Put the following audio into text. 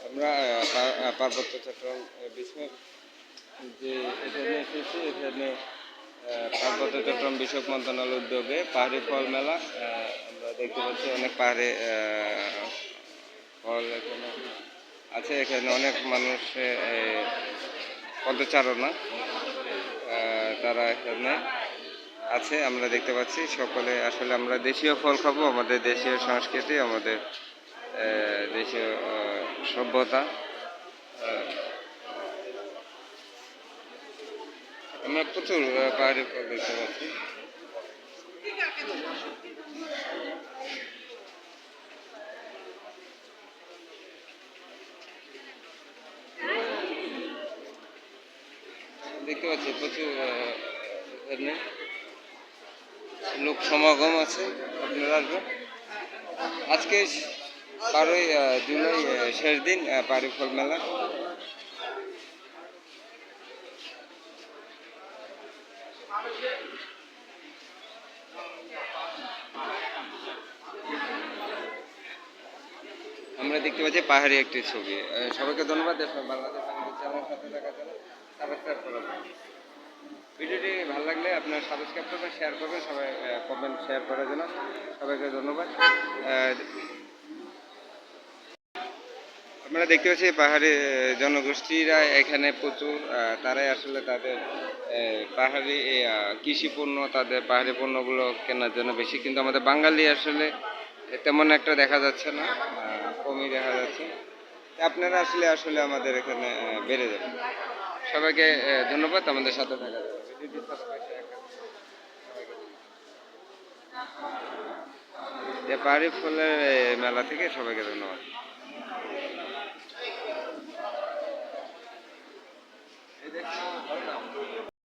আমরা পার্বত্য চট্টগ্রাম বিষয়ক যে এখানে এসেছি, এখানে পার্বত্য চট্টগ্রাম বিষয়ক মন্ত্রণালয়ের উদ্যোগে পাহাড়ি ফল মেলা। আমরা দেখতে পাচ্ছি অনেক পাহাড়ে ফল এখানে আছে। এখানে অনেক মানুষ পদচারণা তারা এখানে আছে, আমরা দেখতে পাচ্ছি। সকলে আসলে আমরা দেশীয় ফল খাবো, আমাদের দেশীয় সংস্কৃতি, আমাদের দেশীয় সভ্যতা। আমরা প্রচুর পাহাড়ি ফল দেখতে পাচ্ছি। দেখতে পাচ্ছি প্রচুর এখানে লোক সমাগম আছে। আপনারা আসবেন। আজকে 12ই জুলাই শেষ দিন পাহাড়ি ফল মেলা। আমরা দেখতে পাচ্ছি পাহাড়ি একটি ছবি। সবাইকে ধন্যবাদ। বাংলাদেশ চ্যানেলের সাথে থাকার জন্য সাবস্ক্রাইব করার জন্য। ভিডিওটি ভালো লাগলে আপনারা সাবস্ক্রাইব করবেন, শেয়ার করবেন, সবাই কমেন্ট শেয়ার করার জন্য সবাইকে ধন্যবাদ। আমরা দেখতে পাচ্ছি পাহাড়ি জনগোষ্ঠীরা এখানে প্রচুর, তারাই আসলে তাদের পাহাড়ি কৃষি পণ্য, তাদের পাহাড়ি পণ্যগুলো কেনার জন্য বেশি। কিন্তু আমাদের বাঙালি আসলে তেমন একটা দেখা যাচ্ছে না, কমই দেখা যাচ্ছে। আপনারা আসলে আসলে আমাদের এখানে বেড়ে যাবেন। সবাইকে ধন্যবাদ আমাদের সাথে থাকার জন্য। পাহাড়ি ফলের মেলা থেকে সবাইকে ধন্যবাদ।